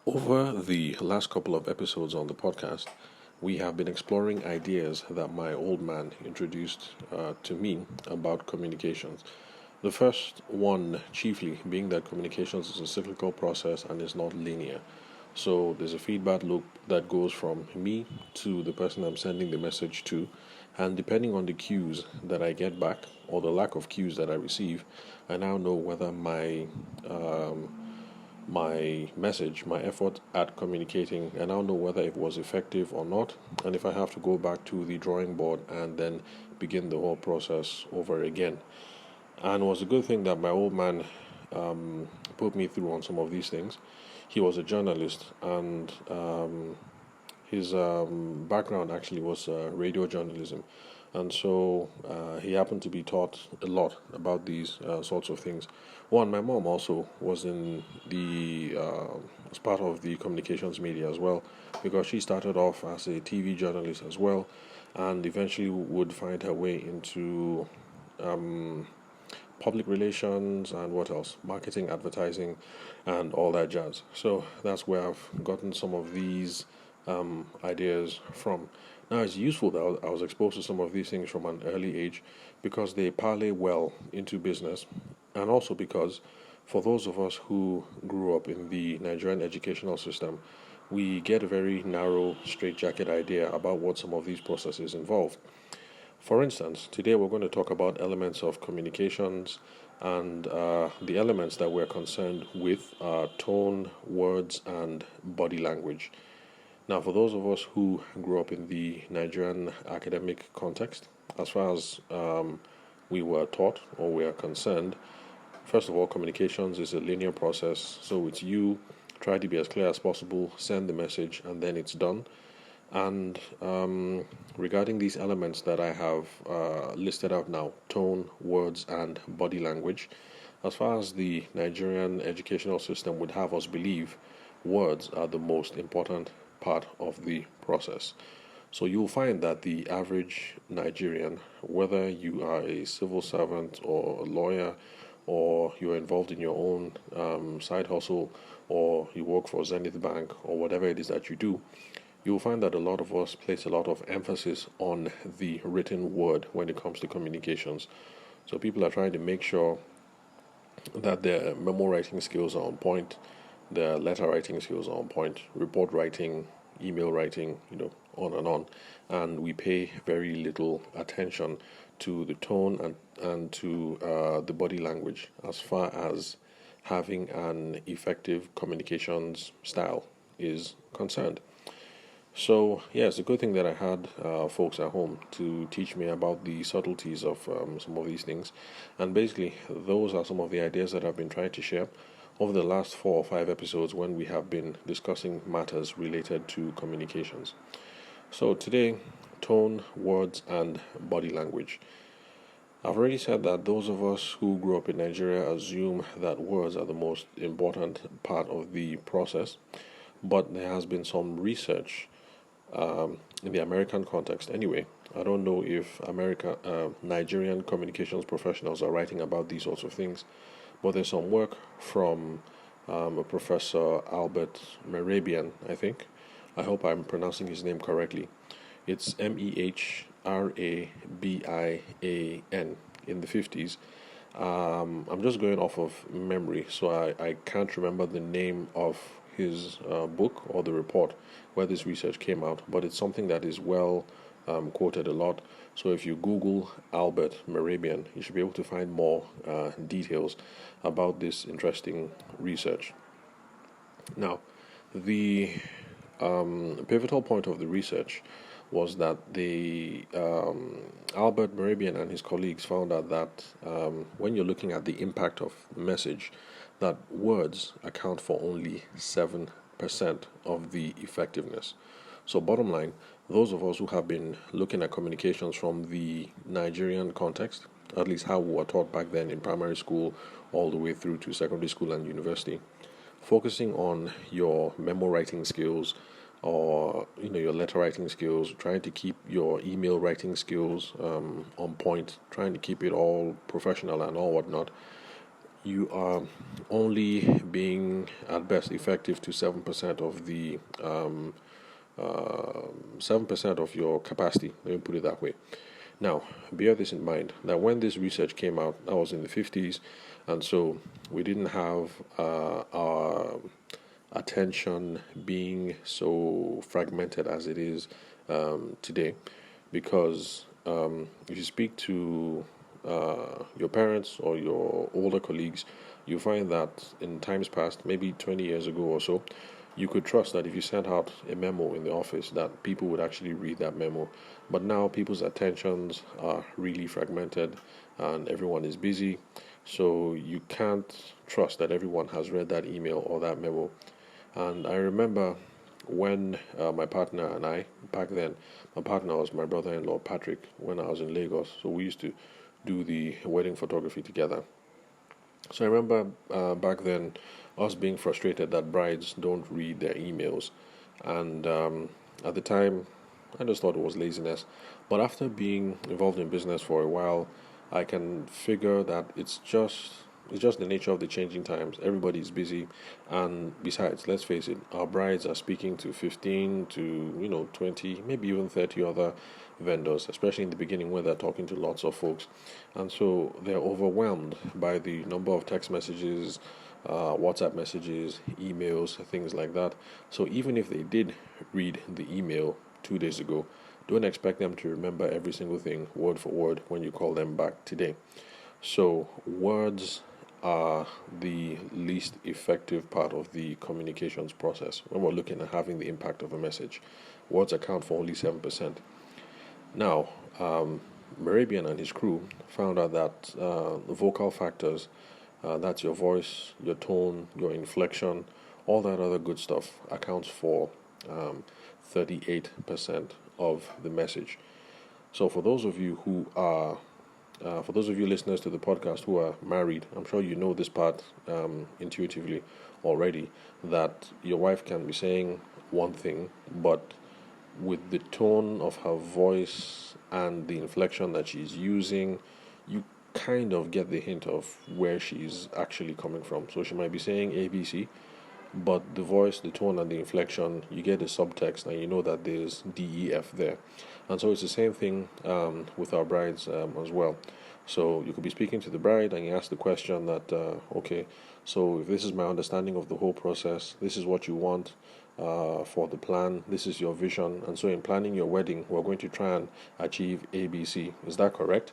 Over the last couple of episodes on the podcast, we have been exploring ideas that my old man introduced to me about communications. The first one, chiefly, being that communications is a cyclical process and is not linear. So there's a feedback loop that goes from me to the person I'm sending the message to, and depending on the cues that I get back or the lack of cues that I receive, I now know whether my message, my effort at communicating, and I'll know whether it was effective or not, and if I have to go back to the drawing board and then begin the whole process over again. And it was a good thing that my old man put me through on some of these things. He was a journalist, and his background actually was radio journalism. And so he happened to be taught a lot about these sorts of things. One, my mom also was in as part of the communications media as well, because she started off as a TV journalist as well, and eventually would find her way into public relations and what else, marketing, advertising, and all that jazz. So that's where I've gotten some of these ideas from. Now, it's useful that I was exposed to some of these things from an early age because they parlay well into business, and also because for those of us who grew up in the Nigerian educational system, we get a very narrow, straitjacket idea about what some of these processes involve. For instance, today we're going to talk about elements of communications, and the elements that we're concerned with are tone, words, and body language. Now, for those of us who grew up in the Nigerian academic context, as far as we were taught or we are concerned, first of all, communications is a linear process. So it's you try to be as clear as possible, send the message, and then it's done. And regarding these elements that I have listed out now, tone, words, and body language, as far as the Nigerian educational system would have us believe, words are the most important part of the process. So you'll find that the average Nigerian, whether you are a civil servant or a lawyer, or you're involved in your own side hustle, or you work for Zenith Bank, or whatever it is that you do, you'll find that a lot of us place a lot of emphasis on the written word when it comes to communications. So people are trying to make sure that their memo writing skills are on point, their letter writing skills are on point, report writing, email writing, on and on. And we pay very little attention to the tone and to the body language as far as having an effective communications style is concerned. So, yeah, it's a good thing that I had folks at home to teach me about the subtleties of some of these things. And basically, those are some of the ideas that I've been trying to share over the last 4 or 5 episodes when we have been discussing matters related to communications. So, today, tone, words, and body language. I've already said that those of us who grew up in Nigeria assume that words are the most important part of the process, but there has been some research in the American context. Anyway, I don't know if Nigerian communications professionals are writing about these sorts of things, but there's some work from a Professor Albert Mehrabian, I think. I hope I'm pronouncing his name correctly. It's Mehrabian in the 50s. I'm just going off of memory, so I can't remember the name of his book or the report where this research came out, but it's something that is well quoted a lot. So if you Google Albert Mehrabian, you should be able to find more details about this interesting research. Now, the pivotal point of the research was that the Albert Mehrabian and his colleagues found out that when you're looking at the impact of the message, that words account for only 7% of the effectiveness. So, bottom line, those of us who have been looking at communications from the Nigerian context, at least how we were taught back then in primary school, all the way through to secondary school and university, focusing on your memo writing skills or your letter writing skills, trying to keep your email writing skills on point, trying to keep it all professional and all whatnot, you are only being at best effective to 7% of the 7% of your capacity. Let me put it that way. Now, bear this in mind that when this research came out, I was in the 50s, and so we didn't have our attention being so fragmented as it is today, because if you speak to your parents or your older colleagues, you find that in times past, maybe 20 years ago or so, you could trust that if you sent out a memo in the office that people would actually read that memo. But now people's attentions are really fragmented and everyone is busy, so you can't trust that everyone has read that email or that memo. And I remember when my partner and I, back then, my partner was my brother in law, Patrick, when I was in Lagos. So we used to do the wedding photography together. So I remember back then us being frustrated that brides don't read their emails. And at the time, I just thought it was laziness. But after being involved in business for a while, I can figure that it's just the nature of the changing times. Everybody's busy, and besides, let's face it, our brides are speaking to 15 to 20, maybe even 30 other vendors, especially in the beginning where they're talking to lots of folks, and so they're overwhelmed by the number of text messages, WhatsApp messages, emails, things like that. So even if they did read the email 2 days ago, don't expect them to remember every single thing word for word when you call them back today. So words are the least effective part of the communications process when we're looking at having the impact of a message. Words account for only 7%. Now, Merabian and his crew found out that the vocal factors, that's your voice, your tone, your inflection, all that other good stuff, accounts for 38% of the message. So for those of you listeners to the podcast who are married, I'm sure you know this part intuitively already, that your wife can be saying one thing, but with the tone of her voice and the inflection that she's using, you kind of get the hint of where she's actually coming from. So she might be saying ABC, but the voice, the tone, and the inflection, you get the subtext, and you know that there's DEF there. And so it's the same thing with our brides as well. So you could be speaking to the bride, and you ask the question that, okay, so if this is my understanding of the whole process, this is what you want for the plan, this is your vision, and so in planning your wedding, we're going to try and achieve ABC. Is that correct?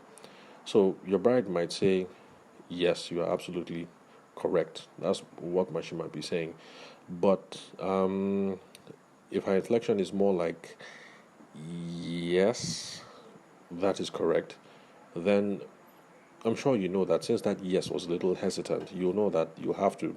So your bride might say, yes, you are absolutely correct. That's what she might be saying. But if her inflection is more like, yes, that is correct, then I'm sure you know that since that yes was a little hesitant, you know that you have to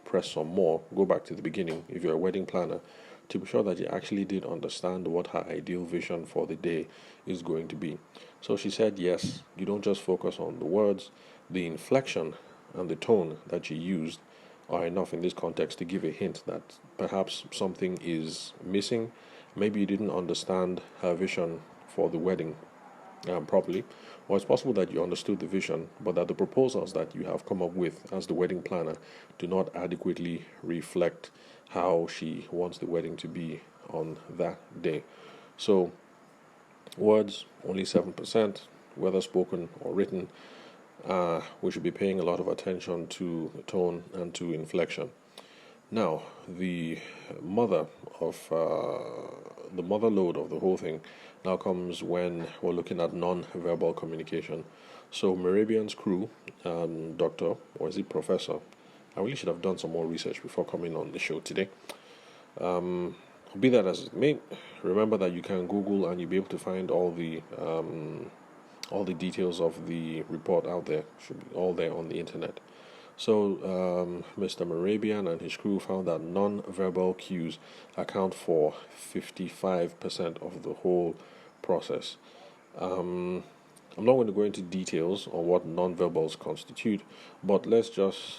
press some more, go back to the beginning if you're a wedding planner, to be sure that you actually did understand what her ideal vision for the day is going to be. So she said yes, you don't just focus on the words, the inflection and the tone that you used are enough in this context to give a hint that perhaps something is missing. Maybe you didn't understand her vision for the wedding properly, or it's possible that you understood the vision, but that the proposals that you have come up with as the wedding planner do not adequately reflect how she wants the wedding to be on that day. So, words only 7%, whether spoken or written. We should be paying a lot of attention to tone and to inflection. Now, the mother of the mother load of the whole thing now comes when we're looking at non-verbal communication. So, Merabian's crew, doctor, or is it professor? I really should have done some more research before coming on the show today. Be that as it may, remember that you can Google and you'll be able to find all the details of the report out there. Should be all there on the internet. So, Mr. Merabian and his crew found that non-verbal cues account for 55% of the whole process. I'm not going to go into details on what non-verbals constitute, but let's just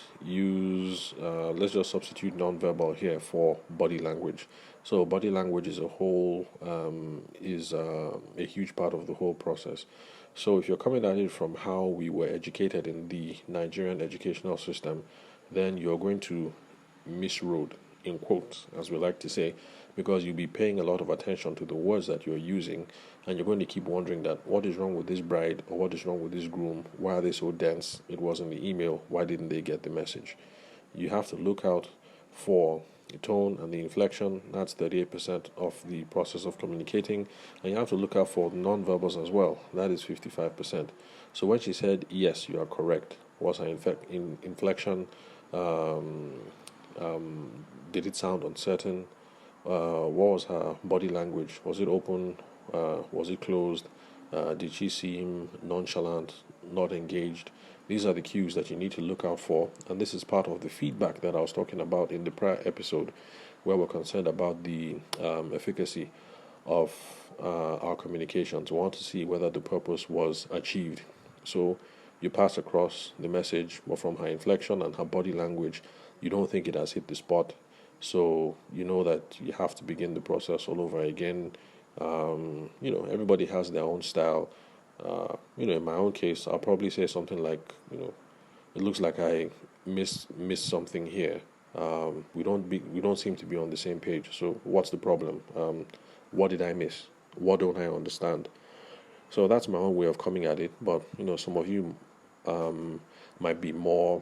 substitute non-verbal here for body language. So body language is a whole is a huge part of the whole process. So if you're coming at it from how we were educated in the Nigerian educational system, then you're going to misroad, in quotes, as we like to say, because you'll be paying a lot of attention to the words that you're using, and you're going to keep wondering that what is wrong with this bride or what is wrong with this groom? Why are they so dense? It was in the email. Why didn't they get the message? You have to look out for the tone and the inflection. That's 38% of the process of communicating. And you have to look out for non-verbals as well. That is 55%. So when she said, yes, you are correct, was her inflection, um, did it sound uncertain? What was her body language? Was it open? Was it closed? Did she seem nonchalant, not engaged? These are the cues that you need to look out for, and this is part of the feedback that I was talking about in the prior episode, where we're concerned about the efficacy of our communications. We want to see whether the purpose was achieved. So you pass across the message, but from her inflection and her body language, you don't think it has hit the spot. So you know that you have to begin the process all over again. Everybody has their own style. In my own case, I'll probably say something like, it looks like I missed something here. We don't seem to be on the same page. So what's the problem? What did I miss? What don't I understand? So that's my own way of coming at it. But some of you might be more,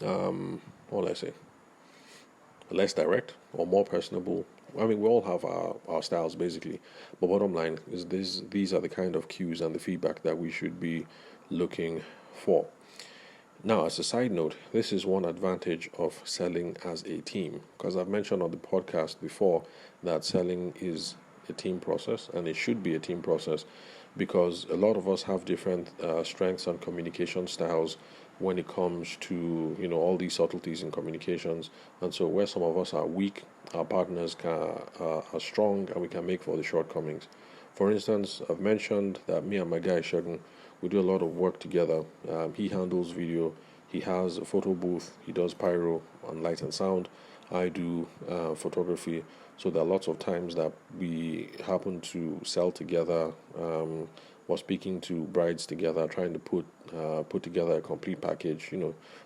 what will I say, less direct or more personable. I mean, we all have our styles basically, but bottom line is these are the kind of cues and the feedback that we should be looking for. Now, as a side note, this is one advantage of selling as a team, because I've mentioned on the podcast before that selling is a team process, and it should be a team process because a lot of us have different strengths and communication styles when it comes to all these subtleties in communications. And so where some of us are weak, our partners are strong, and we can make for the shortcomings. For instance, I've mentioned that me and my guy Shagun, we do a lot of work together. He handles video, he has a photo booth, he does pyro and light and sound. I do photography. So there are lots of times that we happen to sell together, or speaking to brides together, trying to put together a complete package,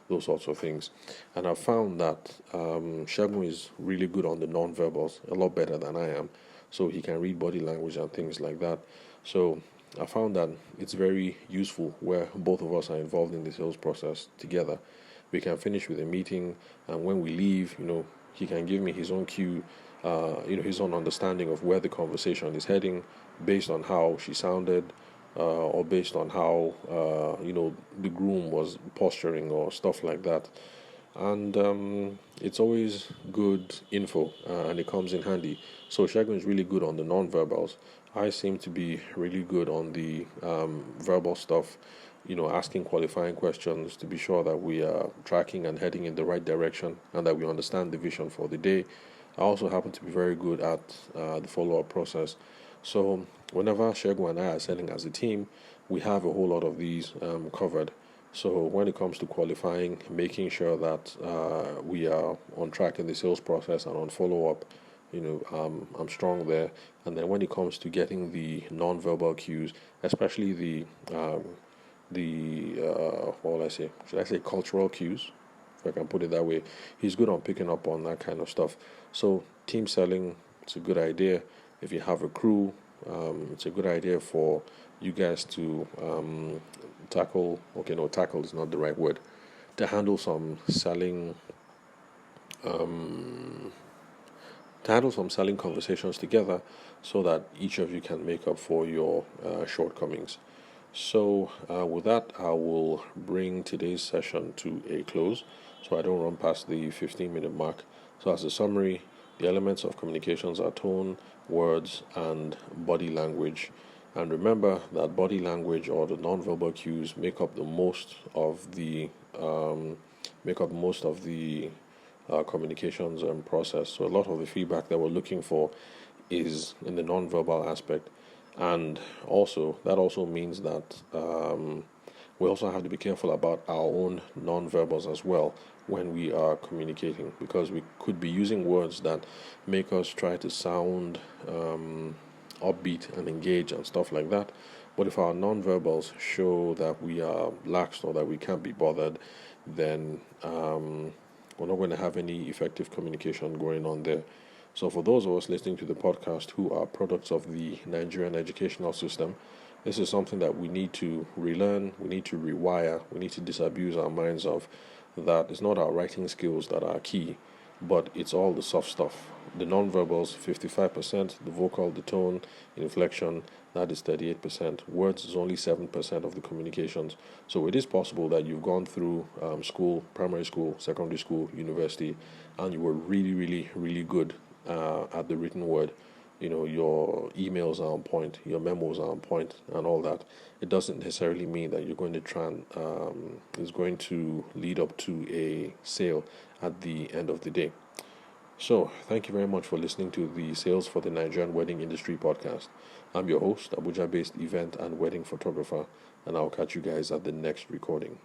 those sorts of things. And I've found that Shagun is really good on the non-verbals, a lot better than I am. So he can read body language and things like that. So I found that it's very useful where both of us are involved in the sales process together. We can finish with a meeting, and when we leave, he can give me his own cue, his own understanding of where the conversation is heading, based on how she sounded, or based on how the groom was posturing or stuff like that. And it's always good info, and it comes in handy. So Shagun is really good on the non-verbals. I seem to be really good on the verbal stuff, asking qualifying questions to be sure that we are tracking and heading in the right direction and that we understand the vision for the day. I also happen to be very good at the follow-up process. So whenever Shagun and I are selling as a team, we have a whole lot of these covered. So when it comes to qualifying, making sure that we are on track in the sales process and on follow-up, I'm strong there. And then when it comes to getting the non-verbal cues, especially the what will I say? Should I say cultural cues? If I can put it that way, he's good on picking up on that kind of stuff. So team selling, it's a good idea. If you have a crew, it's a good idea for you guys to tackle. Okay, no, tackle is not the right word. To handle some selling. To handle some selling conversations together so that each of you can make up for your shortcomings. So, with that, I will bring today's session to a close so I don't run past the 15-minute mark. So, as a summary, the elements of communications are tone, words, and body language. And remember that body language or the non-verbal cues make up most of the communications process. So a lot of the feedback that we're looking for is in the non-verbal aspect, and that also means that we also have to be careful about our own non-verbals as well when we are communicating, because we could be using words that make us try to sound upbeat and engage and stuff like that, But if our non-verbals show that we are lax or that we can't be bothered, then we're not going to have any effective communication going on there. So, for those of us listening to the podcast who are products of the Nigerian educational system, this is something that we need to relearn, we need to rewire, we need to disabuse our minds of that it's not our writing skills that are key, but it's all the soft stuff. The non-verbals, 55%, the vocal, the tone, inflection, that is 38%. Words is only 7% of the communications. So it is possible that you've gone through school, primary school, secondary school, university, and you were really, really, really good at the written word. Your emails are on point, your memos are on point, and all that. It doesn't necessarily mean that you're going to try and is going to lead up to a sale at the end of the day. So, thank you very much for listening to the Sales for the Nigerian Wedding Industry podcast. I'm your host, Abuja-based event and wedding photographer, and I'll catch you guys at the next recording.